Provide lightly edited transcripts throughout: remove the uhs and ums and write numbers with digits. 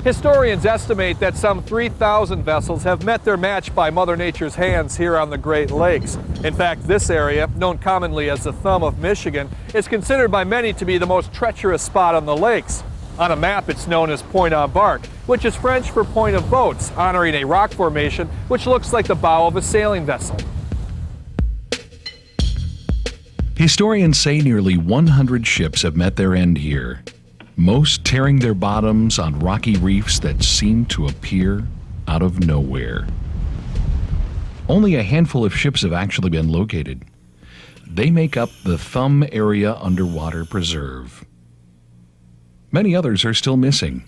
Historians estimate that some 3,000 vessels have met their match by Mother Nature's hands here on the Great Lakes. In fact, this area, known commonly as the Thumb of Michigan, is considered by many to be the most treacherous spot on the lakes. On a map, it's known as Point en Barque, which is French for point of boats, honoring a rock formation which looks like the bow of a sailing vessel. Historians say nearly 100 ships have met their end here, most tearing their bottoms on rocky reefs that seem to appear out of nowhere. Only a handful of ships have actually been located. They make up the Thumb Area Underwater Preserve. Many others are still missing.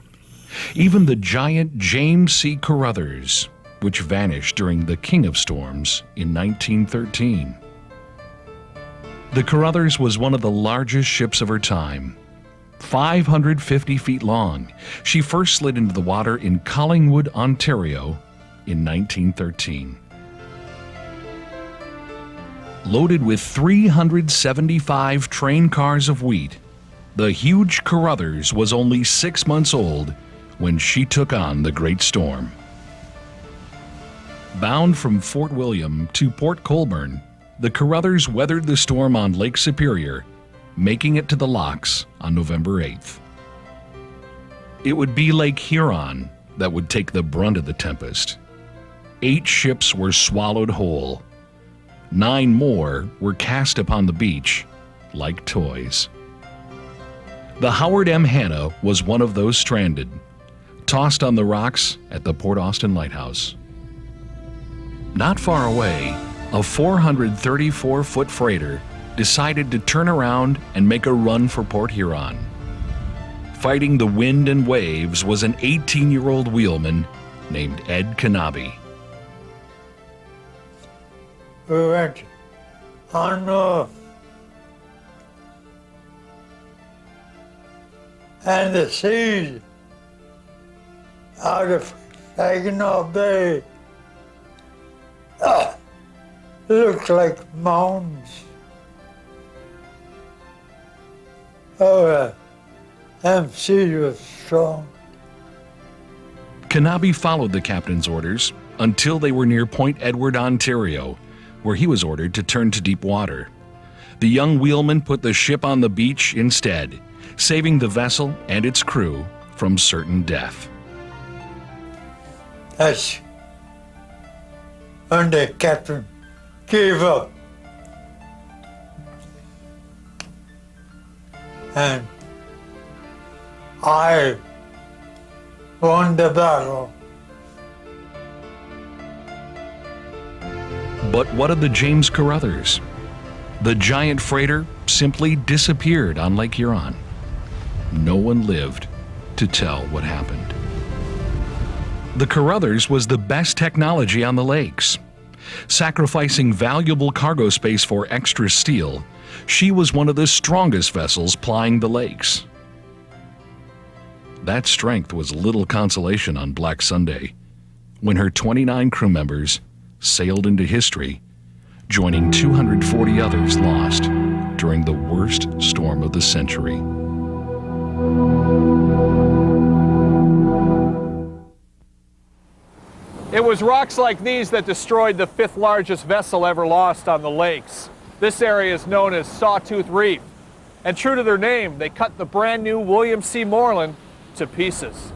Even the giant James C. Carruthers, which vanished during the King of Storms in 1913. The Carruthers was one of the largest ships of her time. 550 feet long, she first slid into the water in Collingwood, Ontario in 1913. Loaded with 375 train cars of wheat, the huge Carruthers was only 6 months old when she took on the Great Storm. Bound from Fort William to Port Colborne, the Carruthers weathered the storm on Lake Superior, making it to the locks on November 8th. It would be Lake Huron that would take the brunt of the tempest. 8 ships were swallowed whole. 9 more were cast upon the beach like toys. The Howard M. Hanna was one of those stranded, tossed on the rocks at the Port Austin Lighthouse. Not far away, a 434-foot freighter decided to turn around and make a run for Port Huron. Fighting the wind and waves was an 18-year-old wheelman named Ed Knabe. We went on and the seas out of Saginaw Bay looked like mountains. Oh, MC was strong. Knabe followed the captain's orders until they were near Point Edward, Ontario, where he was ordered to turn to deep water. The young wheelman put the ship on the beach instead, saving the vessel and its crew from certain death. That's when the captain gave up. And I won the battle. But what of the James Carruthers? The giant freighter simply disappeared on Lake Huron. No one lived to tell what happened. The Carruthers was the best technology on the lakes. Sacrificing valuable cargo space for extra steel, she was one of the strongest vessels plying the lakes. That strength was little consolation on Black Sunday, when her 29 crew members sailed into history, joining 240 others lost during the worst storm of the century. It was rocks like these that destroyed the 5th largest vessel ever lost on the lakes. This area is known as Sawtooth Reef. And true to their name, they cut the brand new William C. Moreland to pieces.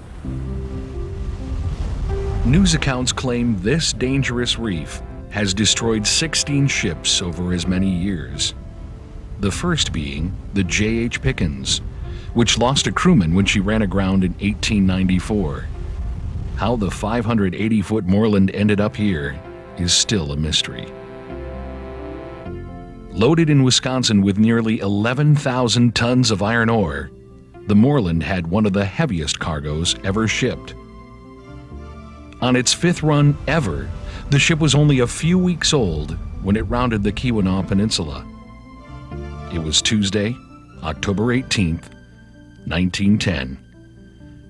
News accounts claim this dangerous reef has destroyed 16 ships over as many years. The first being the J.H. Pickens, which lost a crewman when she ran aground in 1894. How the 580-foot Moreland ended up here is still a mystery. Loaded in Wisconsin with nearly 11,000 tons of iron ore, the Moreland had one of the heaviest cargoes ever shipped. On its 5th run ever, the ship was only a few weeks old when it rounded the Keweenaw Peninsula. It was Tuesday, October 18th, 1910,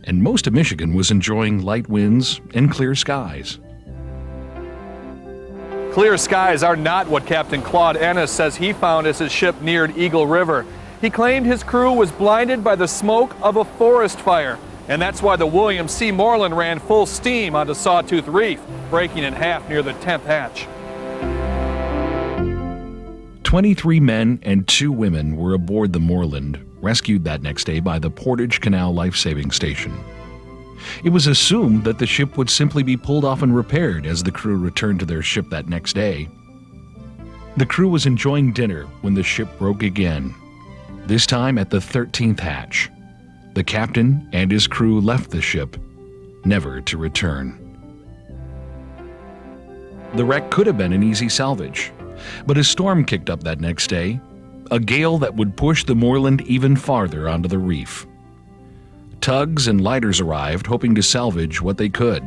and most of Michigan was enjoying light winds and clear skies. Clear skies are not what Captain Claude Ennis says he found as his ship neared Eagle River. He claimed his crew was blinded by the smoke of a forest fire. And that's why the William C. Moreland ran full steam onto Sawtooth Reef, breaking in half near the 10th hatch. 23 men and 2 women were aboard the Moreland, rescued that next day by the Portage Canal Life-Saving Station. It was assumed that the ship would simply be pulled off and repaired as the crew returned to their ship that next day. The crew was enjoying dinner when the ship broke again, this time at the 13th hatch. The captain and his crew left the ship, never to return. The wreck could have been an easy salvage, but a storm kicked up that next day, a gale that would push the Moreland even farther onto the reef. Tugs and lighters arrived, hoping to salvage what they could.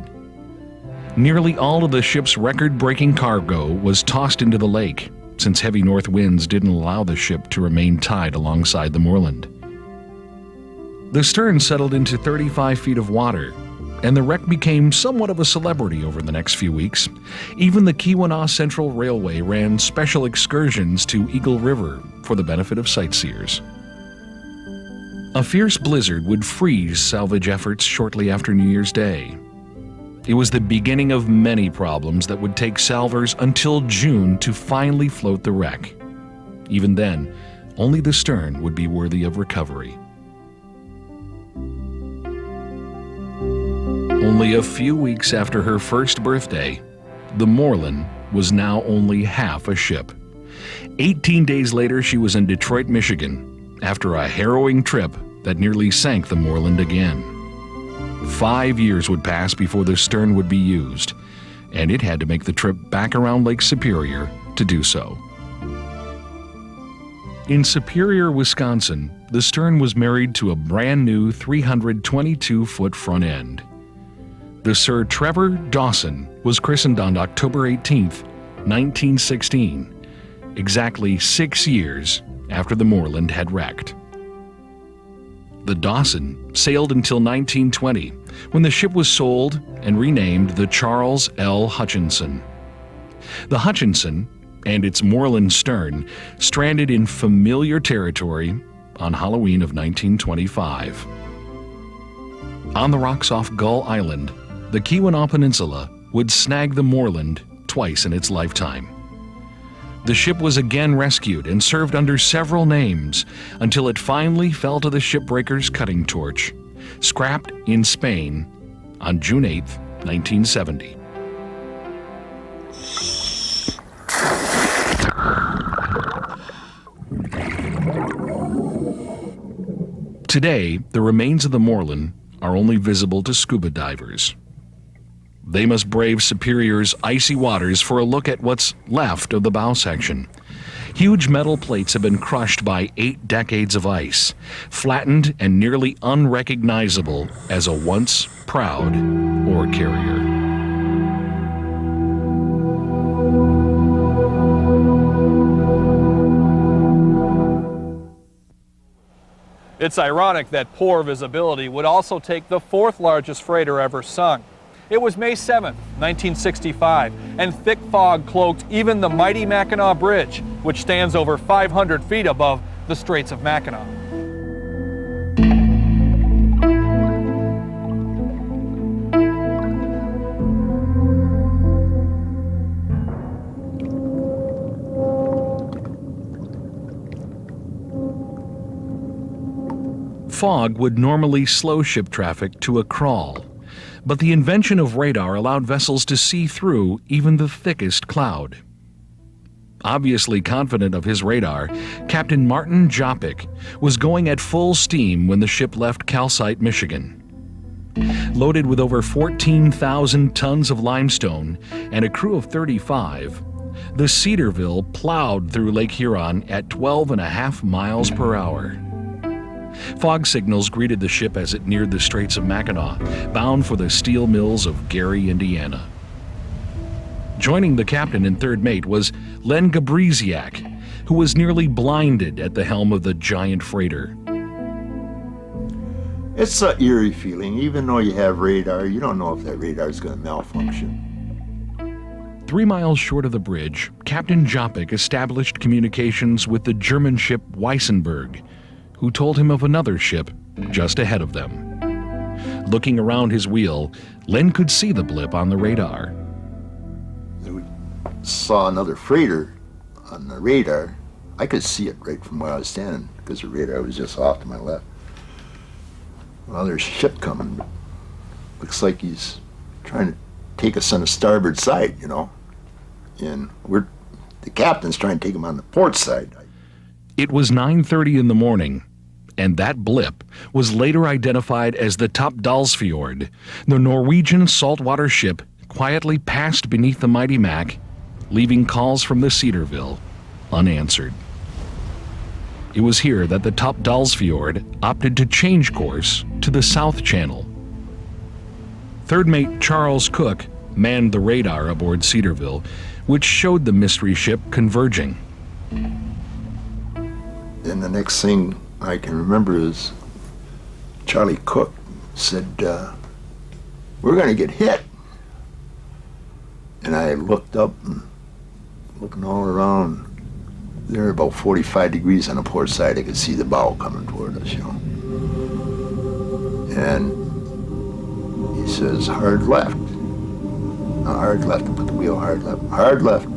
Nearly all of the ship's record-breaking cargo was tossed into the lake, since heavy north winds didn't allow the ship to remain tied alongside the Moreland. The stern settled into 35 feet of water, and the wreck became somewhat of a celebrity over the next few weeks. Even the Keweenaw Central Railway ran special excursions to Eagle River for the benefit of sightseers. A fierce blizzard would freeze salvage efforts shortly after New Year's Day. It was the beginning of many problems that would take salvers until June to finally float the wreck. Even then, only the stern would be worthy of recovery. Only a few weeks after her first birthday, the Moreland was now only half a ship. 18 days later, she was in Detroit, Michigan, after a harrowing trip that nearly sank the Moreland again. 5 years would pass before the stern would be used, and it had to make the trip back around Lake Superior to do so. In Superior, Wisconsin, the stern was married to a brand new 322-foot front end. The Sir Trevor Dawson was christened on October 18, 1916, exactly 6 years after the Moreland had wrecked. The Dawson sailed until 1920, when the ship was sold and renamed the Charles L. Hutchinson. The Hutchinson and its Moreland stern stranded in familiar territory on Halloween of 1925. On the rocks off Gull Island, the Keweenaw Peninsula would snag the Moreland twice in its lifetime. The ship was again rescued and served under several names until it finally fell to the shipbreaker's cutting torch, scrapped in Spain on June 8, 1970. Today, the remains of the Moreland are only visible to scuba divers. They must brave Superior's icy waters for a look at what's left of the bow section. Huge metal plates have been crushed by 8 decades of ice, flattened and nearly unrecognizable as a once proud ore carrier. It's ironic that poor visibility would also take the 4th largest freighter ever sunk. It was May 7, 1965, and thick fog cloaked even the mighty Mackinac Bridge, which stands over 500 feet above the Straits of Mackinac. Fog would normally slow ship traffic to a crawl, but the invention of radar allowed vessels to see through even the thickest cloud. Obviously confident of his radar, Captain Martin Jopik was going at full steam when the ship left Calcite, Michigan. Loaded with over 14,000 tons of limestone and a crew of 35, the Cedarville plowed through Lake Huron at 12.5 miles per hour. Fog signals greeted the ship as it neared the Straits of Mackinac, bound for the steel mills of Gary, Indiana. Joining the captain and third mate was Len Gabriziak, who was nearly blinded at the helm of the giant freighter. It's an eerie feeling. Even though you have radar, you don't know if that radar is going to malfunction. 3 miles short of the bridge, Captain Jopik established communications with the German ship Weissenberg, who told him of another ship just ahead of them. Looking around his wheel, Len could see the blip on the radar. We saw another freighter on the radar. I could see it right from where I was standing because the radar was just off to my left. Well, there's a ship coming. Looks like he's trying to take us on the starboard side, you know. And the captain's trying to take him on the port side. It was 9:30 in the morning, and that blip was later identified as the Toppdalsfjord. The Norwegian saltwater ship quietly passed beneath the mighty Mac, leaving calls from the Cedarville unanswered. It was here that the Toppdalsfjord opted to change course to the South Channel. Third mate Charles Cook manned the radar aboard Cedarville, which showed the mystery ship converging. And the next thing I can remember is Charlie Cook said, we're going to get hit. And I looked up and looking all around. There, about 45 degrees on the port side, I could see the bow coming toward us, you know. And he says, hard left. No, hard left, and put the wheel hard left. Hard left.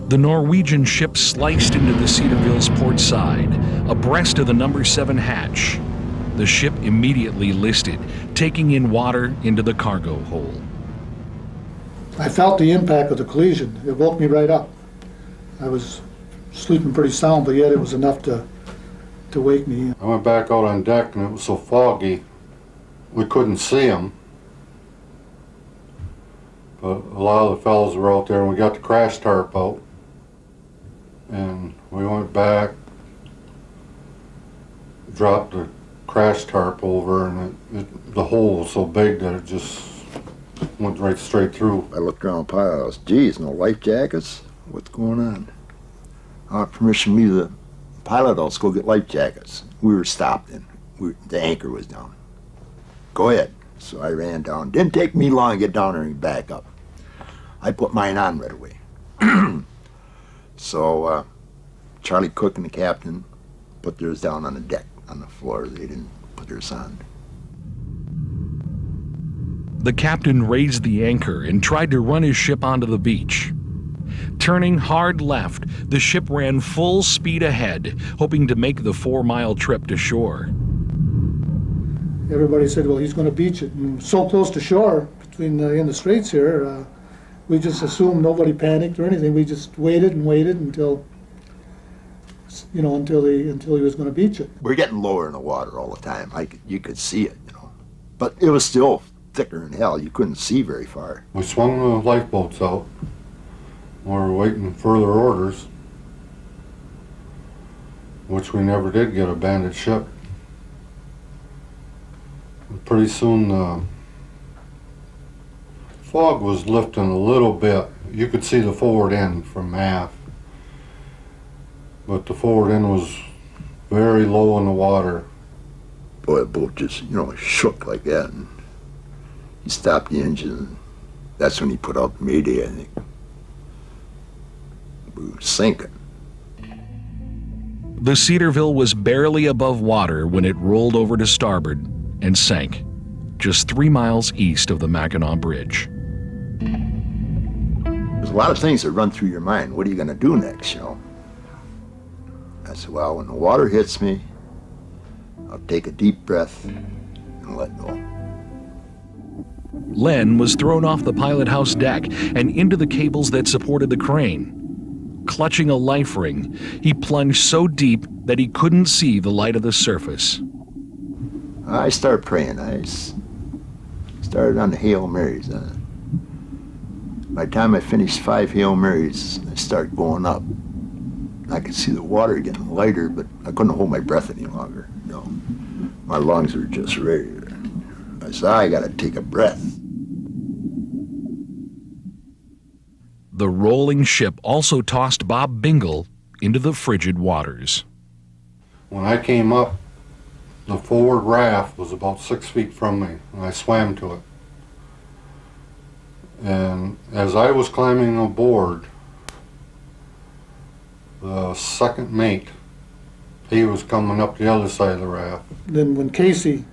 The Norwegian ship sliced into the Cedarville's port side, abreast of the number 7 hatch. The ship immediately listed, taking in water into the cargo hold. I felt the impact of the collision. It woke me right up. I was sleeping pretty sound, but yet it was enough to wake me. I went back out on deck and it was so foggy we couldn't see him. But a lot of the fellas were out there and we got the crash tarp out. And we went back, dropped the crash tarp over, and the hole was so big that it just went right straight through. I looked around the pilot house. Geez, no life jackets? What's going on? I want permission to leave the pilot house, go get life jackets. We were stopped and the anchor was down. Go ahead. So I ran down. Didn't take me long to get down there and back up. I put mine on right away. So Charlie Cook and the captain put theirs down on the deck, on the floor. They didn't put theirs on. The captain raised the anchor and tried to run his ship onto the beach. Turning hard left, the ship ran full speed ahead, hoping to make the 4-mile trip to shore. Everybody said, well, he's going to beach it. And so close to shore, between in the straits here, we just assumed nobody panicked or anything. We just waited and waited until, you know, until he was going to beach it. We're getting lower in the water all the time. You could see it, you know. But it was still thicker than hell. You couldn't see very far. We swung the lifeboats out. We were waiting further orders, which we never did get a bandit ship. Pretty soon the fog was lifting a little bit. You could see the forward end from aft, but the forward end was very low in the water. Boy, the boat just, you know, shook like that. And he stopped the engine. That's when he put out the Mayday, I think. We were sinking. The Cedarville was barely above water when it rolled over to starboard and sank, just 3 miles east of the Mackinac Bridge. There's a lot of things that run through your mind. What are you going to do next, you know? I said, well, when the water hits me, I'll take a deep breath and let go. Len was thrown off the pilot house deck and into the cables that supported the crane. Clutching a life ring, he plunged so deep that he couldn't see the light of the surface. I started praying. I started on the Hail Marys. By the time I finished 5 Hail Marys, I started going up. I could see the water getting lighter, but I couldn't hold my breath any longer. You know, my lungs were just ready. I said, I got to take a breath. The rolling ship also tossed Bob Bingle into the frigid waters. When I came up, the forward raft was about 6 feet from me, and I swam to it. And as I was climbing aboard, the second mate, he was coming up the other side of the raft. Then when Casey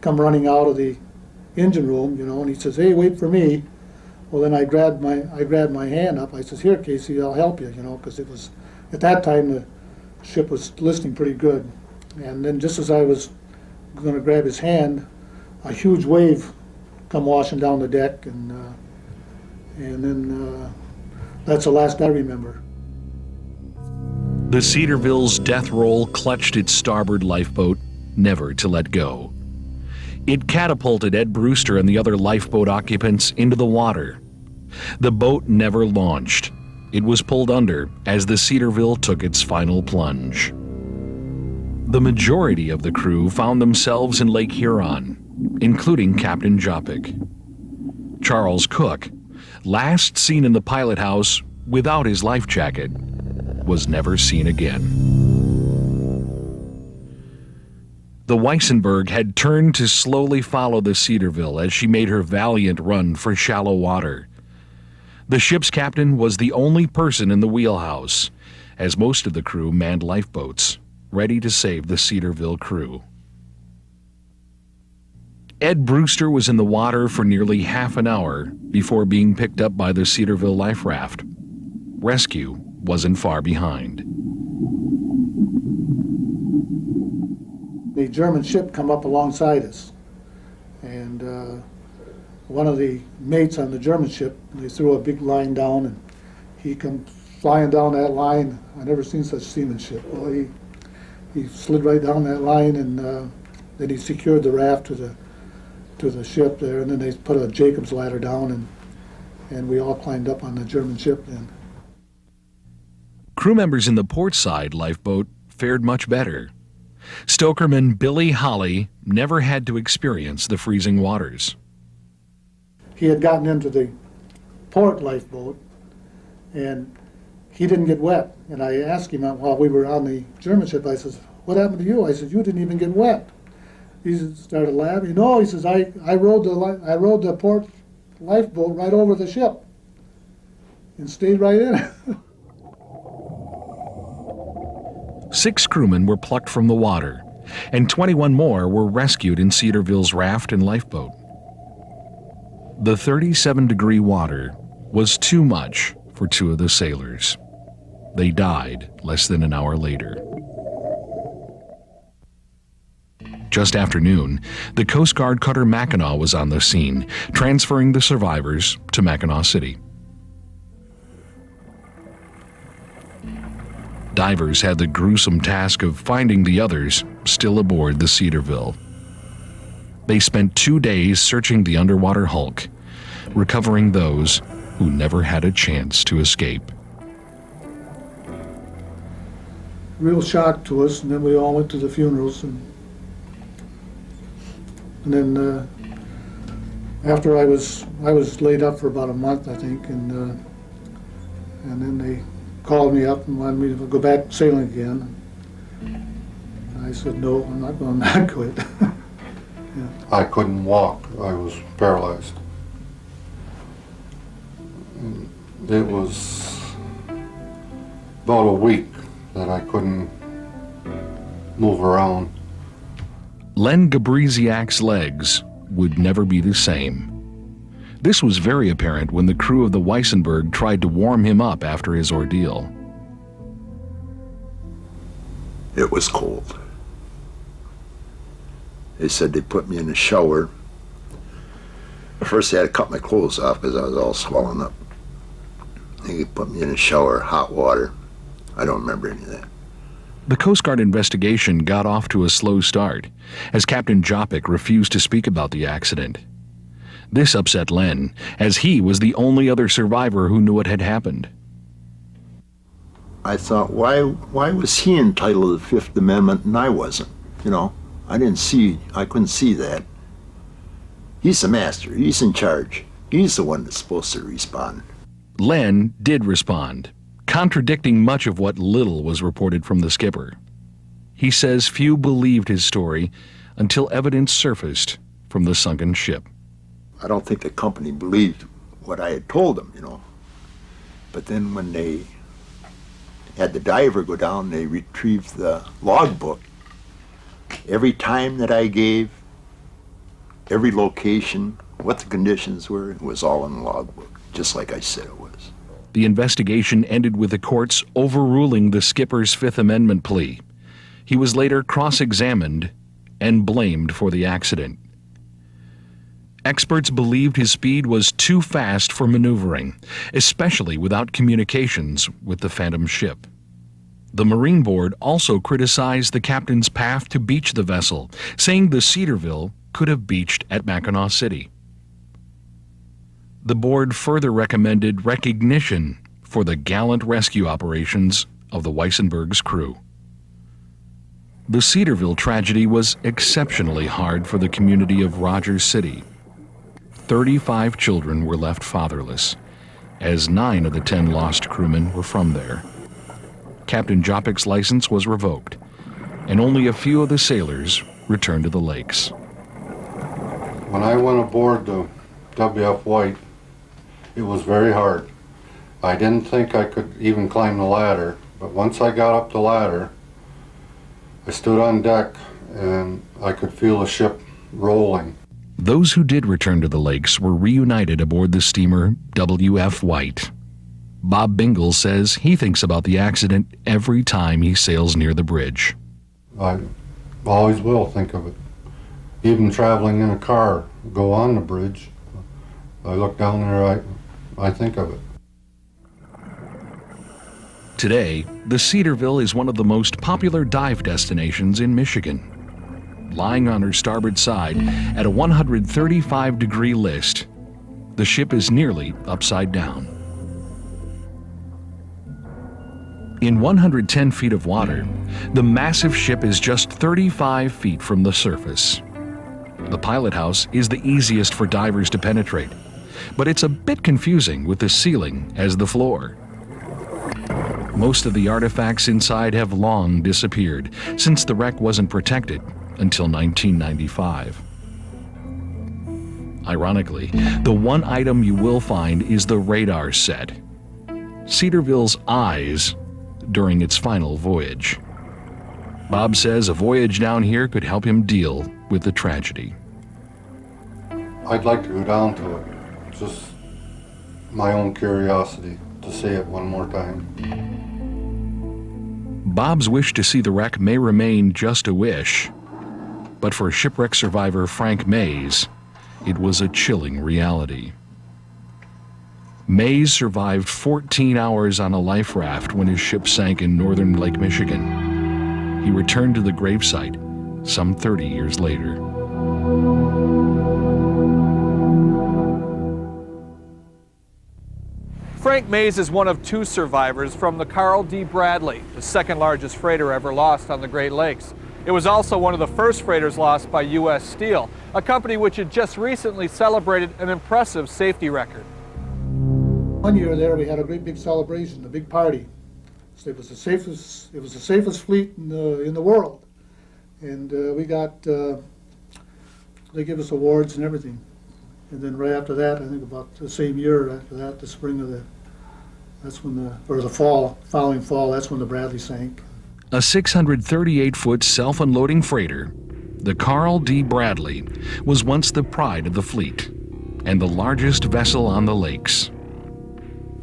come running out of the engine room, and he says, "Hey, wait for me." Well, then I grabbed my hand up. I says, "Here, Casey, I'll help you," because it was, at that time, the ship was listing pretty good. And then just as I was going to grab his hand, a huge wave come washing down the deck, and then that's the last I remember. The Cedarville's death roll clutched its starboard lifeboat, never to let go. It catapulted Ed Brewster and the other lifeboat occupants into the water. The boat never launched. It was pulled under as the Cedarville took its final plunge. The majority of the crew found themselves in Lake Huron, including Captain Jopik. Charles Cook, last seen in the pilot house without his life jacket, was never seen again. The Weissenberg had turned to slowly follow the Cedarville as she made her valiant run for shallow water. The ship's captain was the only person in the wheelhouse, as most of the crew manned lifeboats, ready to save the Cedarville crew. Ed Brewster was in the water for nearly half an hour before being picked up by the Cedarville life raft. Rescue wasn't far behind. The German ship come up alongside us, and one of the mates on the German ship, they threw a big line down, and he come flying down that line. I never seen such seamanship. Well, he slid right down that line, and then he secured the raft to the ship there, and then they put a Jacob's ladder down, and we all climbed up on the German ship then. Crew members in the port side lifeboat fared much better. Stokerman Billy Holly never had to experience the freezing waters. He had gotten into the port lifeboat, and he didn't get wet. And I asked him while we were on the German ship, I says, "What happened to you?" I said, "You didn't even get wet." He started laughing. "No," he says, I rode the port lifeboat right over the ship and stayed right in it." 6 crewmen were plucked from the water, and 21 more were rescued in Cedarville's raft and lifeboat. The 37-degree water was too much for 2 of the sailors. They died less than an hour later. Just after noon, the Coast Guard cutter Mackinac was on the scene, transferring the survivors to Mackinac City. Divers had the gruesome task of finding the others still aboard the Cedarville. They spent 2 days searching the underwater hulk, recovering those who never had a chance to escape. Real shock to us, and then we all went to the funerals, and then after I was laid up for about a month, I think, and then they called me up and wanted me to go back sailing again. And I said, "No, I'm not going to quit." I couldn't walk. I was paralyzed. It was about a week that I couldn't move around. Len Gabriziak's legs would never be the same. This was very apparent when the crew of the Weissenberg tried to warm him up after his ordeal. It was cold. They said they put me in the shower. First they had to cut my clothes off because I was all swollen up. They put me in the shower, hot water. I don't remember any of that. The Coast Guard investigation got off to a slow start, as Captain Jopik refused to speak about the accident. This upset Len, as he was the only other survivor who knew what had happened. I thought, why was he entitled to the Fifth Amendment and I wasn't? I couldn't see that. He's the master, he's in charge. He's the one that's supposed to respond. Len did respond, contradicting much of what little was reported from the skipper. He says few believed his story until evidence surfaced from the sunken ship. I don't think the company believed what I had told them, But then when they had the diver go down, they retrieved the logbook. Every time that I gave every location, what the conditions were. It was all in the logbook, just like I said it was. The investigation ended with the courts overruling the skipper's Fifth Amendment plea. He was later cross-examined and blamed for the accident. Experts believed his speed was too fast for maneuvering, especially without communications with the Phantom ship. The Marine Board also criticized the captain's path to beach the vessel, saying the Cedarville could have beached at Mackinac City. The board further recommended recognition for the gallant rescue operations of the Weissenberg's crew. The Cedarville tragedy was exceptionally hard for the community of Rogers City. 35 children were left fatherless, as 9 of the 10 lost crewmen were from there. Captain Jopik's license was revoked, and only a few of the sailors returned to the lakes. When I went aboard the W.F. White, it was very hard. I didn't think I could even climb the ladder, but once I got up the ladder, I stood on deck and I could feel the ship rolling. Those who did return to the lakes were reunited aboard the steamer W.F. White. Bob Bingle says he thinks about the accident every time he sails near the bridge. I always will think of it. Even traveling in a car, go on the bridge, I look down there, I think of it. Today, the Cedarville is one of the most popular dive destinations in Michigan. Lying on her starboard side at a 135-degree list, the ship is nearly upside down. In 110 feet of water, the massive ship is just 35 feet from the surface. The pilot house is the easiest for divers to penetrate, but it's a bit confusing with the ceiling as the floor. Most of the artifacts inside have long disappeared since the wreck wasn't protected until 1995. Ironically, the one item you will find is the radar set, Cedarville's eyes during its final voyage. Bob says a voyage down here could help him deal with the tragedy. I'd like to go down to it, just my own curiosity to see it one more time. Bob's wish to see the wreck may remain just a wish, but for shipwreck survivor Frank Mays, it was a chilling reality. Mays survived 14 hours on a life raft when his ship sank in northern Lake Michigan. He returned to the gravesite some 30 years later. Frank Mays is one of 2 survivors from the Carl D. Bradley, the second largest freighter ever lost on the Great Lakes. It was also one of the first freighters lost by U.S. Steel, a company which had just recently celebrated an impressive safety record. One year there, we had a great big celebration, a big party. So it was the safest fleet in the world, and we got they give us awards and everything. And then right after that, I think about the same year after that, the spring of following fall, that's when the Bradley sank. A 638-foot self-unloading freighter, the Carl D. Bradley was once the pride of the fleet and the largest vessel on the lakes.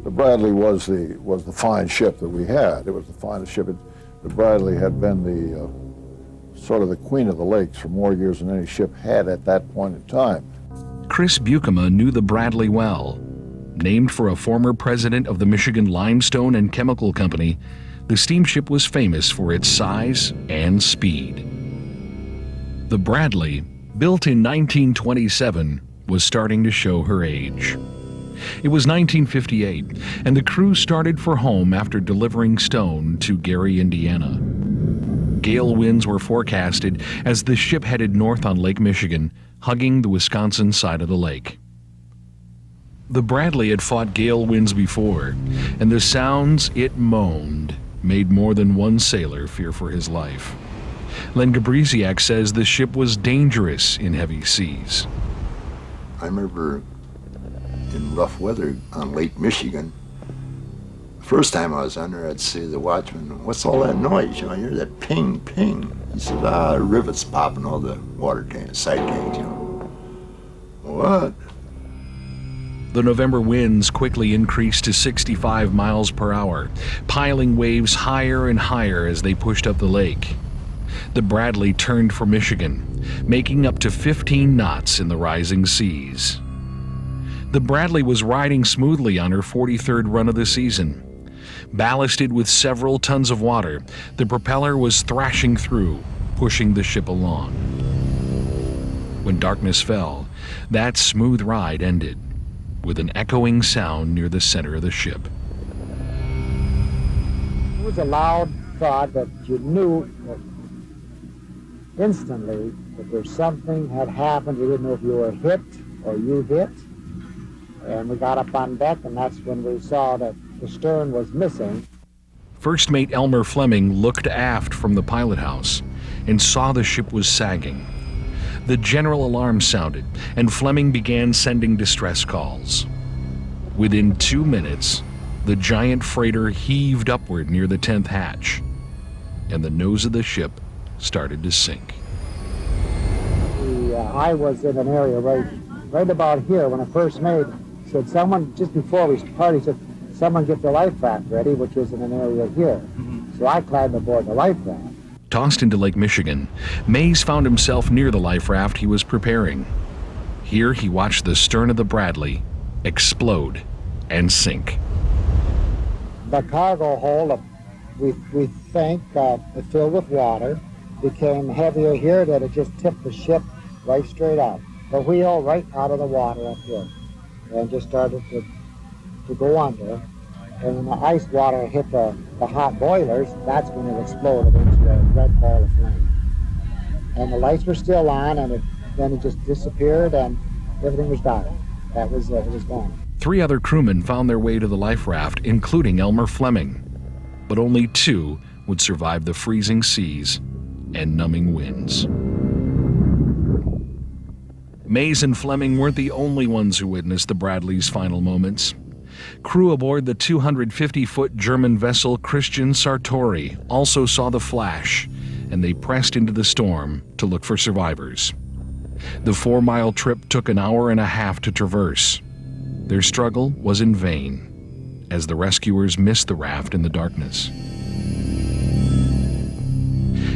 The Bradley was the fine ship that we had. It was the finest ship. The Bradley had been the sort of the queen of the lakes for more years than any ship had at that point in time. Chris Buchema knew the Bradley well. Named for a former president of the Michigan Limestone and Chemical Company, the steamship was famous for its size and speed. The Bradley, built in 1927, was starting to show her age. It was 1958, and the crew started for home after delivering stone to Gary, Indiana. Gale winds were forecasted as the ship headed north on Lake Michigan, hugging the Wisconsin side of the lake. The Bradley had fought gale winds before, and the sounds it moaned made more than one sailor fear for his life. Len Gabrisiak says the ship was dangerous in heavy seas. I remember in rough weather on Lake Michigan, the first time I was on there, I'd say to the watchman, "What's all that noise? You know, I hear that ping, ping." He said, "Rivets popping all the water tanks, side tanks, you know." What? The November winds quickly increased to 65 miles per hour, piling waves higher and higher as they pushed up the lake. The Bradley turned for Michigan, making up to 15 knots in the rising seas. The Bradley was riding smoothly on her 43rd run of the season. Ballasted with several tons of water, the propeller was thrashing through, pushing the ship along. When darkness fell, that smooth ride ended with an echoing sound near the center of the ship. It was a loud thud that you knew that instantly that there's something had happened. You didn't know if you were hit or you hit. And we got up on deck, and that's when we saw that the stern was missing. First Mate Elmer Fleming looked aft from the pilot house and saw the ship was sagging. The general alarm sounded, and Fleming began sending distress calls. Within 2 minutes, the giant freighter heaved upward near the 10th hatch, and the nose of the ship started to sink. I was in an area right about here when I first made. Said someone, just before we started, he said, someone get the life raft ready, which was in an area here. So I climbed aboard the life raft. Tossed into Lake Michigan, Mays found himself near the life raft he was preparing. Here he watched the stern of the Bradley explode and sink. The cargo hold, we think, filled with water, became heavier here that it just tipped the ship right straight out. The wheel right out of the water up here, and just started to go under. And when the ice water hit the hot boilers, that's when it exploded into a red ball of flame. And the lights were still on, and then it just disappeared, and everything was dark. That was it was gone. 3 other crewmen found their way to the life raft, including Elmer Fleming. But only 2 would survive the freezing seas and numbing winds. Mays and Fleming weren't the only ones who witnessed the Bradley's final moments. Crew aboard the 250-foot German vessel Christian Sartori also saw the flash, and they pressed into the storm to look for survivors. The 4-mile trip took an hour and a half to traverse. Their struggle was in vain, as the rescuers missed the raft in the darkness.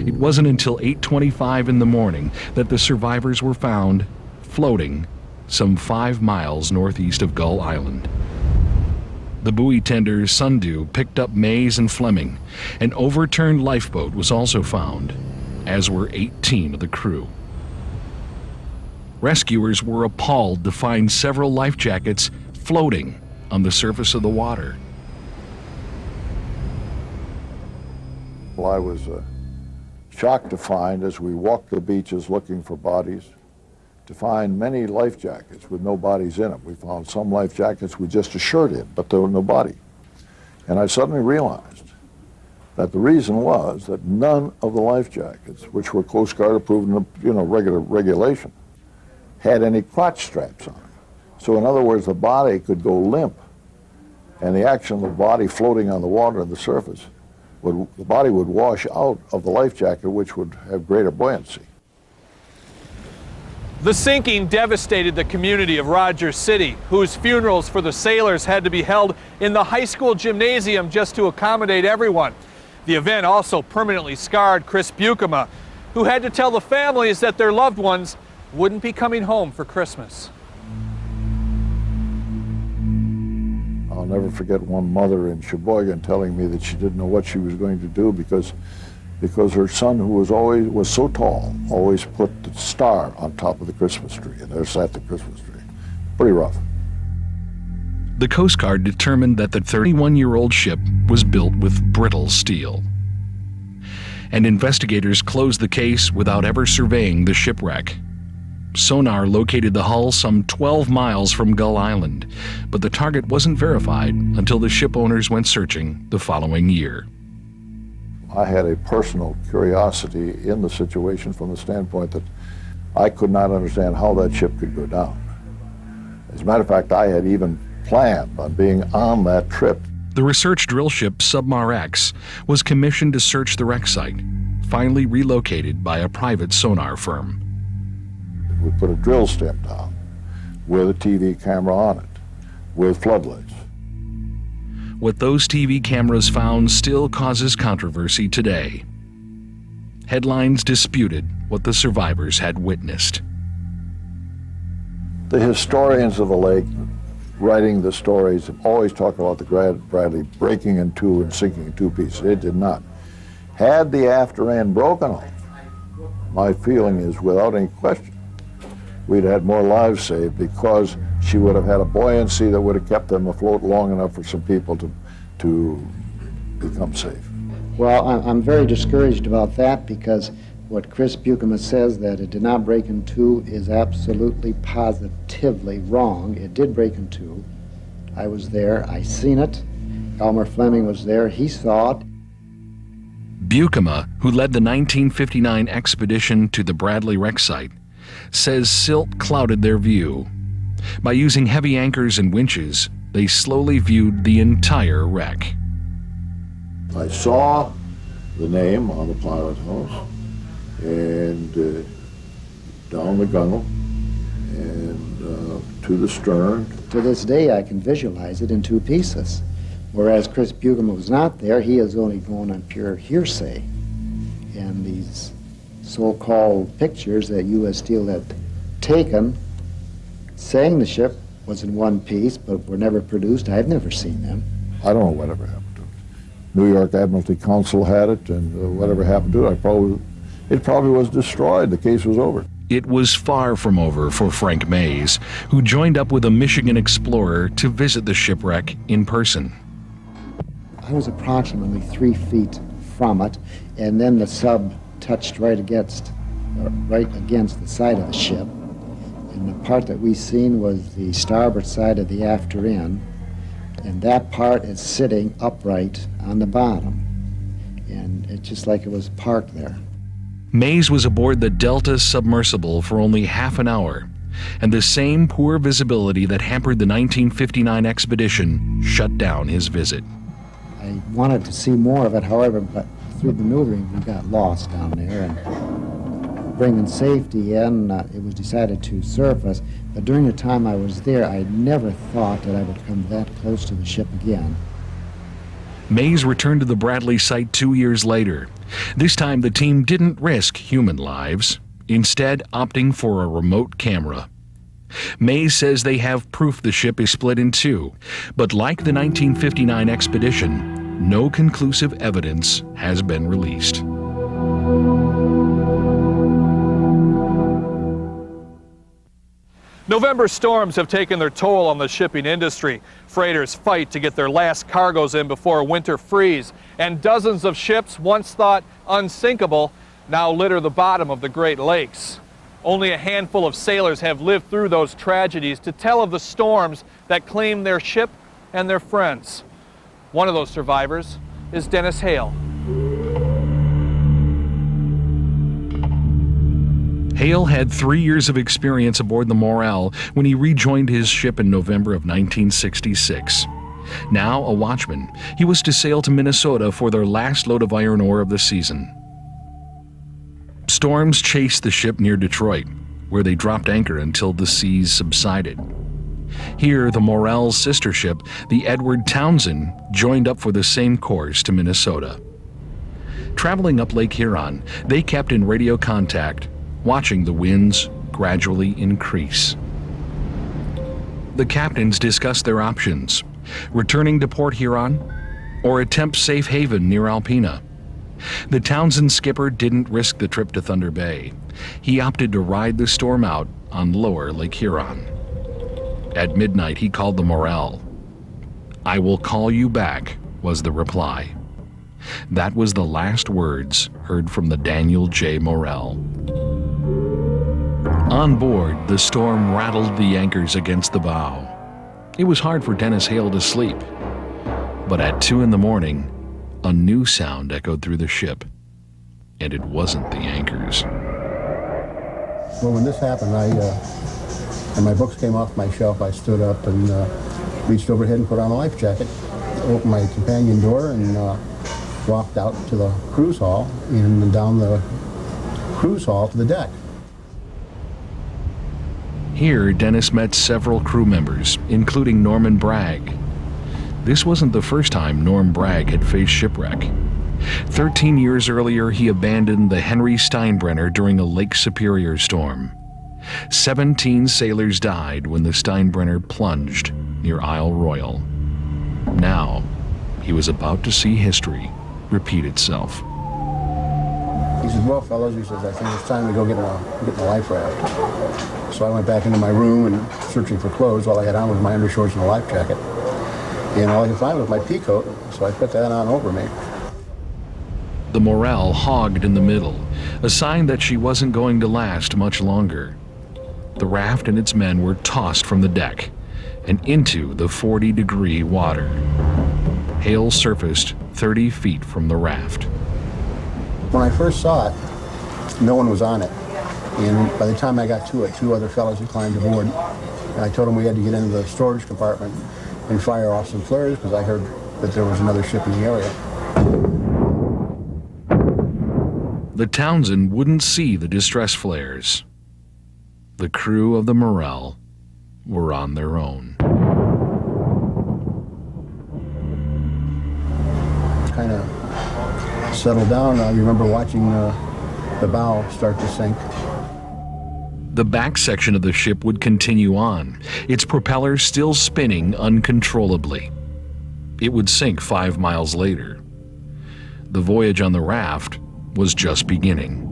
It wasn't until 8:25 in the morning that the survivors were found floating some 5 miles northeast of Gull Island. The buoy tender Sundew picked up Mays and Fleming. An overturned lifeboat was also found, as were 18 of the crew. Rescuers were appalled to find several life jackets floating on the surface of the water. Well, I was shocked to find, as we walked the beaches looking for bodies, to find many life jackets with no bodies in them. We found some life jackets with just a shirt in, but there was no body. And I suddenly realized that the reason was that none of the life jackets, which were Coast Guard approved, regular regulation, had any crotch straps on. So in other words, the body could go limp, and the action of the body floating on the water on the surface, the body would wash out of the life jacket, which would have greater buoyancy. The sinking devastated the community of Rogers City, whose funerals for the sailors had to be held in the high school gymnasium just to accommodate everyone. The event also permanently scarred Chris Buchema, who had to tell the families that their loved ones wouldn't be coming home for Christmas. I'll never forget one mother in Sheboygan telling me that she didn't know what she was going to do because her son, who was so tall, always put the star on top of the Christmas tree, and there sat the Christmas tree. Pretty rough. The Coast Guard determined that the 31-year-old ship was built with brittle steel. And investigators closed the case without ever surveying the shipwreck. Sonar located the hull some 12 miles from Gull Island, but the target wasn't verified until the ship owners went searching the following year. I had a personal curiosity in the situation from the standpoint that I could not understand how that ship could go down. As a matter of fact, I had even planned on being on that trip. The research drill ship Submar X was commissioned to search the wreck site, finally relocated by a private sonar firm. We put a drill stem down. with a TV camera on it, with floodlights. What those TV cameras found still causes controversy today. Headlines disputed what the survivors had witnessed. The historians of the lake writing the stories have always talked about the Bradley breaking in two and sinking in two pieces. It did not. Had the after end broken off, my feeling is, without any question, we'd had more lives saved, because she would have had a buoyancy that would have kept them afloat long enough for some people to become safe. Well, I'm very discouraged about that, because what Chris Buchema says, that it did not break in two, is absolutely positively wrong. It did break in two. I was there. I seen it. Elmer Fleming was there. He saw it. Buchema, who led the 1959 expedition to the Bradley wreck site, says silt clouded their view. By using heavy anchors and winches, they slowly viewed the entire wreck. I saw the name on the pilot house, and down the gunnel, and to the stern. To this day, I can visualize it in two pieces. Whereas Chris Buchema was not there, he is only going on pure hearsay. And these so-called pictures that U.S. Steel had taken, saying the ship was in one piece, but were never produced, I've never seen them. I don't know whatever happened to it. New York Admiralty Council had it, and whatever happened to it, it probably was destroyed. The case was over. It was far from over for Frank Mays, who joined up with a Michigan explorer to visit the shipwreck in person. I was approximately 3 feet from it, and then the sub touched right against the side of the ship. And the part that we seen was the starboard side of the after end, and that part is sitting upright on the bottom. And it's just like it was parked there. Mays was aboard the Delta submersible for only half an hour, and the same poor visibility that hampered the 1959 expedition shut down his visit. I wanted to see more of it, however, but through maneuvering, we got lost down there. And bringing safety in, it was decided to surface. But during the time I was there, I never thought that I would come that close to the ship again. Mays returned to the Bradley site 2 years later. This time, the team didn't risk human lives, instead opting for a remote camera. Mays says they have proof the ship is split in two, but like the 1959 expedition, no conclusive evidence has been released. November storms have taken their toll on the shipping industry. Freighters fight to get their last cargoes in before a winter freeze, and dozens of ships once thought unsinkable now litter the bottom of the Great Lakes. Only a handful of sailors have lived through those tragedies to tell of the storms that claimed their ship and their friends. One of those survivors is Dennis Hale. Hale had 3 years of experience aboard the Morel when he rejoined his ship in November of 1966. Now a watchman, he was to sail to Minnesota for their last load of iron ore of the season. Storms chased the ship near Detroit, where they dropped anchor until the seas subsided. Here, the Morel's sister ship, the Edward Townsend, joined up for the same course to Minnesota. Traveling up Lake Huron, they kept in radio contact, watching the winds gradually increase. The captains discussed their options: returning to Port Huron or attempt safe haven near Alpena. The Townsend skipper didn't risk the trip to Thunder Bay. He opted to ride the storm out on lower Lake Huron. At midnight, he called the Morel. "I will call you back," was the reply. That was the last words heard from the Daniel J. Morel. On board, the storm rattled the anchors against the bow. It was hard for Dennis Hale to sleep. But at 2 a.m, a new sound echoed through the ship, and it wasn't the anchors. Well, when this happened, and my books came off my shelf, I stood up and reached overhead and put on a life jacket, opened my companion door, and walked out to the cruise hall and down the cruise hall to the deck. Here, Dennis met several crew members, including Norman Bragg. This wasn't the first time Norm Bragg had faced shipwreck. 13 years earlier, he abandoned the Henry Steinbrenner during a Lake Superior storm. 17 sailors died when the Steinbrenner plunged near Isle Royale. Now, he was about to see history repeat itself. He says, well, fellas, he says, I think it's time to go get in a life raft. So I went back into my room and searching for clothes. All I had on was my undershorts and a life jacket. And all I could find was my pea coat, so I put that on over me. The Morel hogged in the middle, a sign that she wasn't going to last much longer. The raft and its men were tossed from the deck and into the 40-degree water. Hale surfaced 30 feet from the raft. When I first saw it, no one was on it. And by the time I got to it, 2 other fellows had climbed aboard. And I told them we had to get into the storage compartment and fire off some flares because I heard that there was another ship in the area. The Townsend wouldn't see the distress flares. The crew of the Morel were on their own. Kind of settled down. I remember watching the bow start to sink. The back section of the ship would continue on, its propellers still spinning uncontrollably. It would sink 5 miles later. The voyage on the raft was just beginning,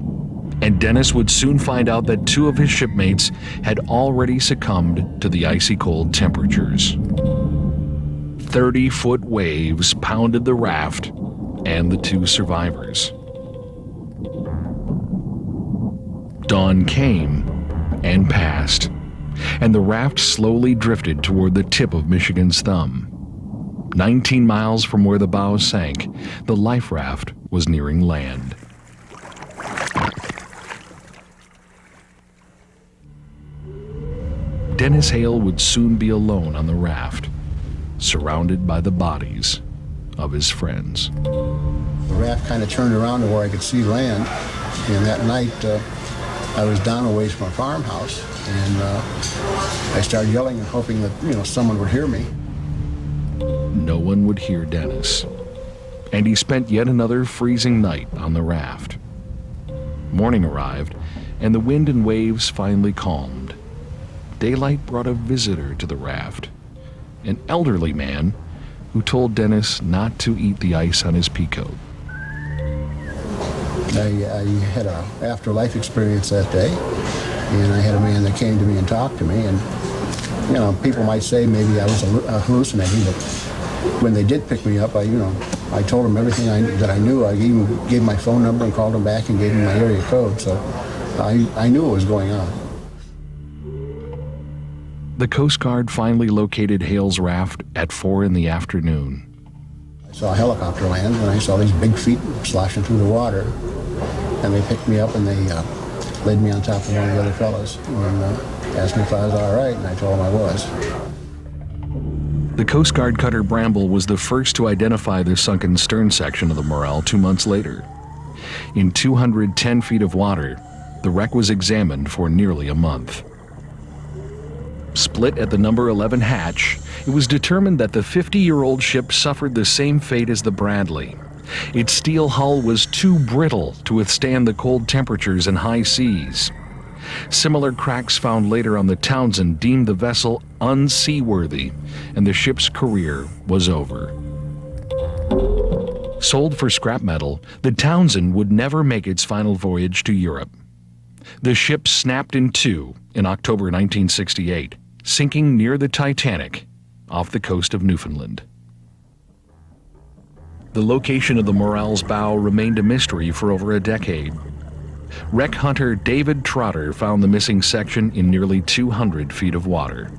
and Dennis would soon find out that 2 of his shipmates had already succumbed to the icy cold temperatures. 30-foot waves pounded the raft and the 2 survivors. Dawn came and passed, and the raft slowly drifted toward the tip of Michigan's Thumb. 19 miles from where the bow sank, the life raft was nearing land. Dennis Hale would soon be alone on the raft, surrounded by the bodies of his friends. The raft kind of turned around to where I could see land, and that night I was down a ways from a farmhouse, and I started yelling and hoping that someone would hear me. No one would hear Dennis, and he spent yet another freezing night on the raft. Morning arrived, and the wind and waves finally calmed. Daylight brought a visitor to the raft, an elderly man who told Dennis not to eat the ice on his peacoat. I had an afterlife experience that day, and I had a man that came to me and talked to me, and people might say maybe I was hallucinating, but when they did pick me up, I told them everything that I knew. I even gave my phone number and called them back and gave them my area code, so I knew what was going on. The Coast Guard finally located Hale's raft at 4 in the afternoon. I saw a helicopter land, and I saw these big feet sloshing through the water. And they picked me up and they laid me on top of one of the other fellows and asked me if I was all right, and I told them I was. The Coast Guard cutter Bramble was the first to identify the sunken stern section of the Morel 2 months later. In 210 feet of water, the wreck was examined for nearly a month. Split at the number 11 hatch, it was determined that the 50-year-old ship suffered the same fate as the Bradley. Its steel hull was too brittle to withstand the cold temperatures and high seas. Similar cracks found later on the Townsend deemed the vessel unseaworthy, and the ship's career was over. Sold for scrap metal, the Townsend would never make its final voyage to Europe. The ship snapped in 2 in October 1968, sinking near the Titanic off the coast of Newfoundland. The location of the Morel's bow remained a mystery for over a decade. Wreck hunter David Trotter found the missing section in nearly 200 feet of water.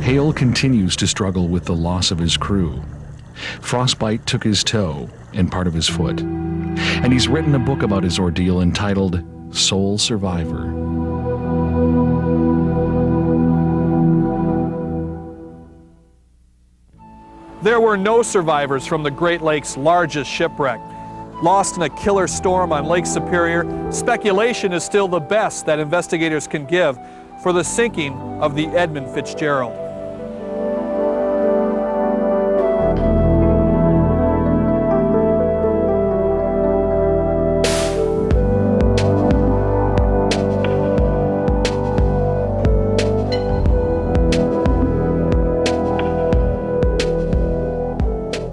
Hale continues to struggle with the loss of his crew. Frostbite took his toe and part of his foot, and he's written a book about his ordeal entitled Sole Survivor. There were no survivors from the Great Lakes' largest shipwreck. Lost in a killer storm on Lake Superior, speculation is still the best that investigators can give for the sinking of the Edmund Fitzgerald.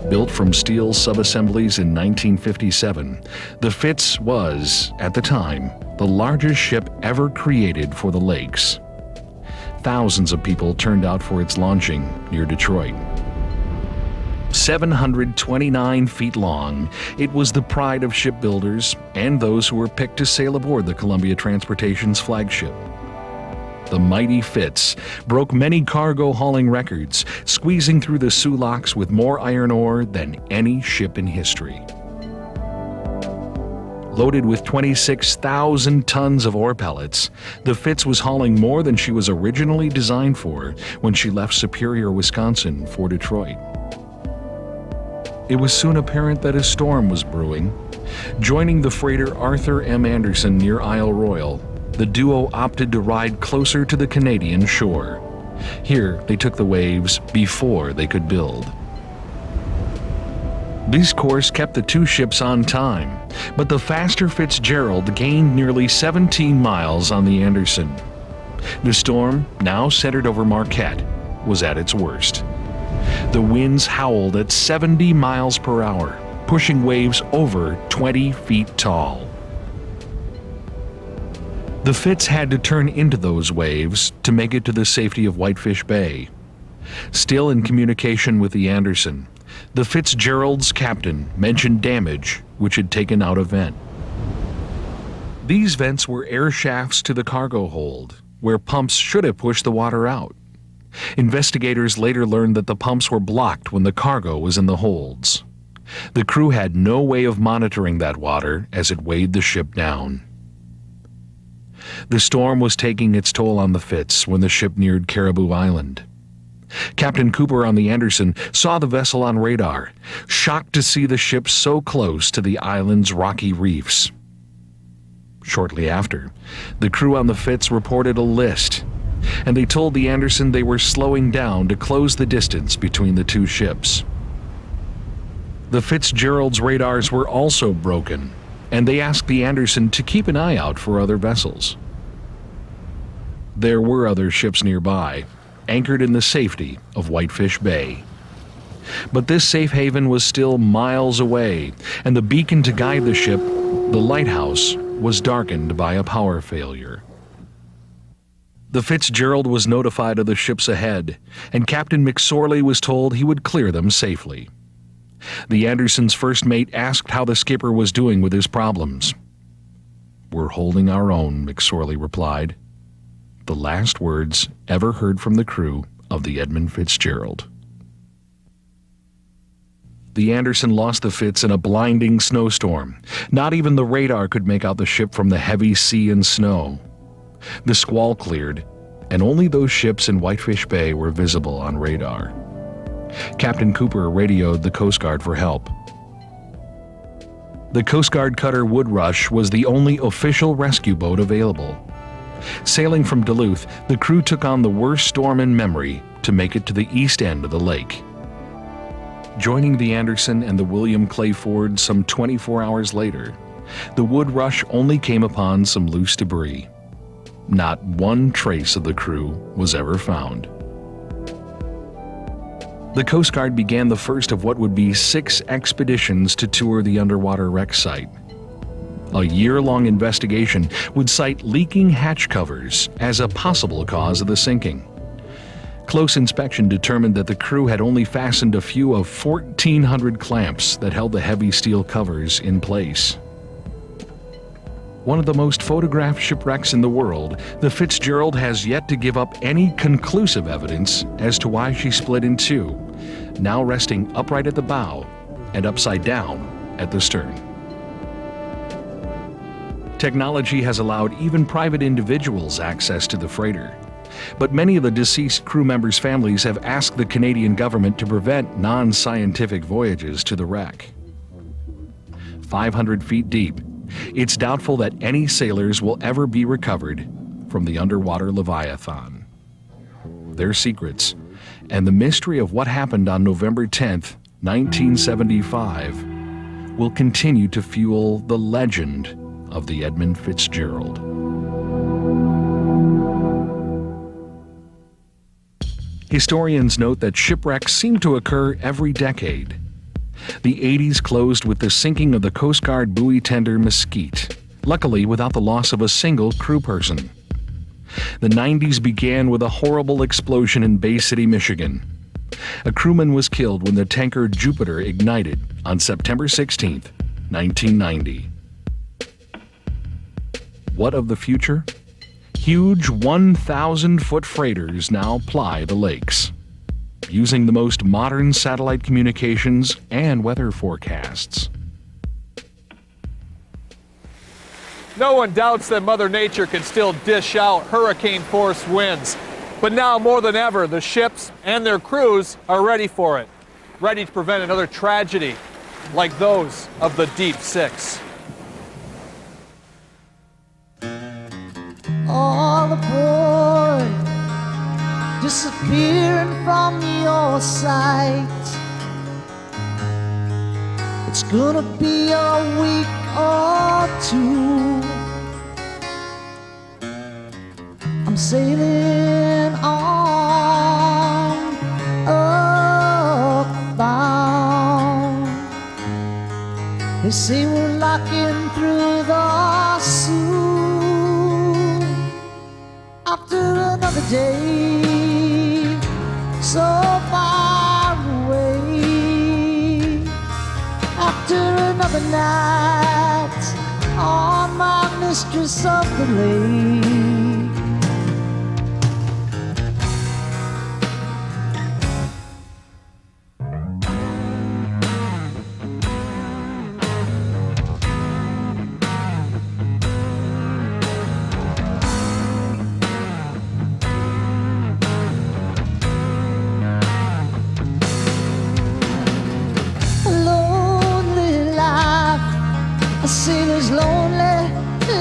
Built from steel subassemblies in 1957, the Fitz was, at the time, the largest ship ever created for the lakes. Thousands of people turned out for its launching near Detroit. 729 feet long, it was the pride of shipbuilders and those who were picked to sail aboard the Columbia Transportation's flagship. The mighty Fitz broke many cargo hauling records, squeezing through the Soo Locks with more iron ore than any ship in history. Loaded with 26,000 tons of ore pellets, the Fitz was hauling more than she was originally designed for when she left Superior, Wisconsin for Detroit. It was soon apparent that a storm was brewing. Joining the freighter Arthur M. Anderson near Isle Royal, the duo opted to ride closer to the Canadian shore. Here, they took the waves before they could build. This course kept the two ships on time, but the faster Fitzgerald gained nearly 17 miles on the Anderson. The storm, now centered over Marquette, was at its worst. The winds howled at 70 miles per hour, pushing waves over 20 feet tall. The Fitz had to turn into those waves to make it to the safety of Whitefish Bay. Still in communication with the Anderson, the Fitzgerald's captain mentioned damage which had taken out a vent. These vents were air shafts to the cargo hold, where pumps should have pushed the water out. Investigators later learned that the pumps were blocked when the cargo was in the holds. The crew had no way of monitoring that water as it weighed the ship down. The storm was taking its toll on the Fitz when the ship neared Caribou Island. Captain Cooper on the Anderson saw the vessel on radar, shocked to see the ship so close to the island's rocky reefs. Shortly after, the crew on the Fitz reported a list, and they told the Anderson they were slowing down to close the distance between the two ships. The Fitzgerald's radars were also broken, and they asked the Anderson to keep an eye out for other vessels. There were other ships nearby, anchored in the safety of Whitefish Bay. But this safe haven was still miles away, and the beacon to guide the ship, the lighthouse, was darkened by a power failure. The Fitzgerald was notified of the ships ahead, and Captain McSorley was told he would clear them safely. The Anderson's first mate asked how the skipper was doing with his problems. "We're holding our own," McSorley replied. The last words ever heard from the crew of the Edmund Fitzgerald. The Anderson lost the Fitz in a blinding snowstorm. Not even the radar could make out the ship from the heavy sea and snow. The squall cleared, and only those ships in Whitefish Bay were visible on radar. Captain Cooper radioed the Coast Guard for help. The Coast Guard cutter Woodrush was the only official rescue boat available. Sailing from Duluth, the crew took on the worst storm in memory to make it to the east end of the lake. Joining the Anderson and the William Clay Ford some 24 hours later, the Woodrush only came upon some loose debris. Not one trace of the crew was ever found. The Coast Guard began the first of what would be 6 expeditions to tour the underwater wreck site. A year-long investigation would cite leaking hatch covers as a possible cause of the sinking. Close inspection determined that the crew had only fastened a few of 1,400 clamps that held the heavy steel covers in place. One of the most photographed shipwrecks in the world, the Fitzgerald has yet to give up any conclusive evidence as to why she split in two, now resting upright at the bow and upside down at the stern. Technology has allowed even private individuals access to the freighter. But many of the deceased crew members' families have asked the Canadian government to prevent non-scientific voyages to the wreck. 500 feet deep, it's doubtful that any sailors will ever be recovered from the underwater Leviathan. Their secrets and the mystery of what happened on November 10th, 1975, will continue to fuel the legend of the Edmund Fitzgerald. Historians note that shipwrecks seem to occur every decade. The 80s closed with the sinking of the Coast Guard buoy tender Mesquite, luckily without the loss of a single crew person. The 90s began with a horrible explosion in Bay City, Michigan. A crewman was killed when the tanker Jupiter ignited on September 16, 1990. What of the future? Huge 1,000-foot freighters now ply the lakes, using the most modern satellite communications and weather forecasts. No one doubts that Mother Nature can still dish out hurricane-force winds. But now more than ever, the ships and their crews are ready for it, ready to prevent another tragedy like those of the Deep Six. All aboard, disappearing from your sight. It's gonna be a week or two. I'm sailing on, upbound. They say we're locking through the soon. After another day, so far away. After another night on my mistress of the lake. A sailor's lonely,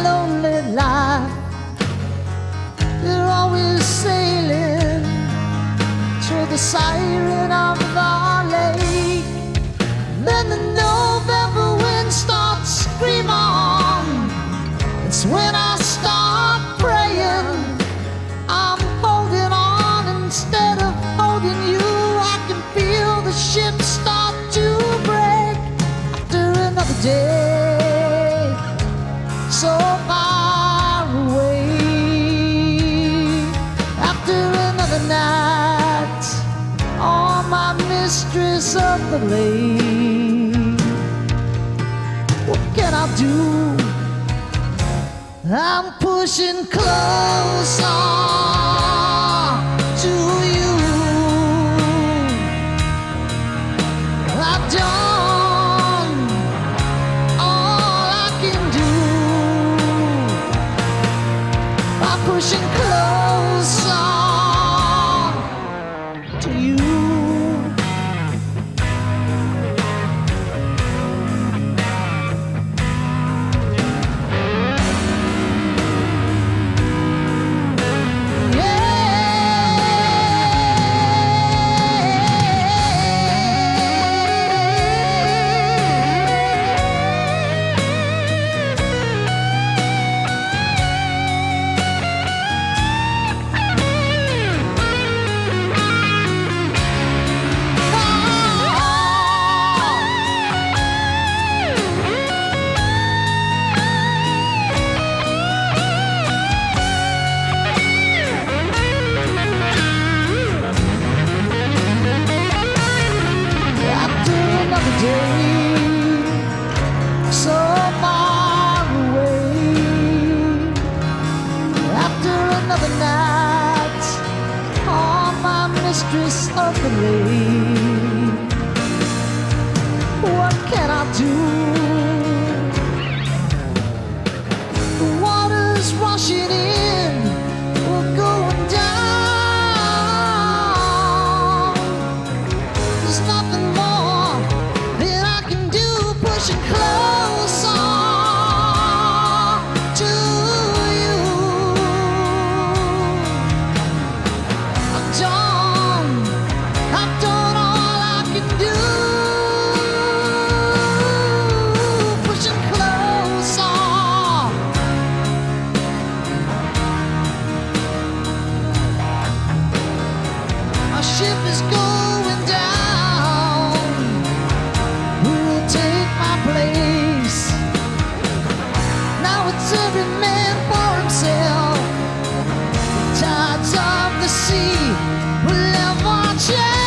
lonely life. They're always sailing to the siren of the lake. Then the November wind starts screaming on. It's when I start praying. I'm holding on instead of holding you. I can feel the ship start to break after another day. So far away. After another night on my mistress of the lake. What can I do? I'm pushing closer to you. I've done all I can do. I'm pushing closer to you. Mistress of the lake. What can I do? The water's rushing in, we're going down. share.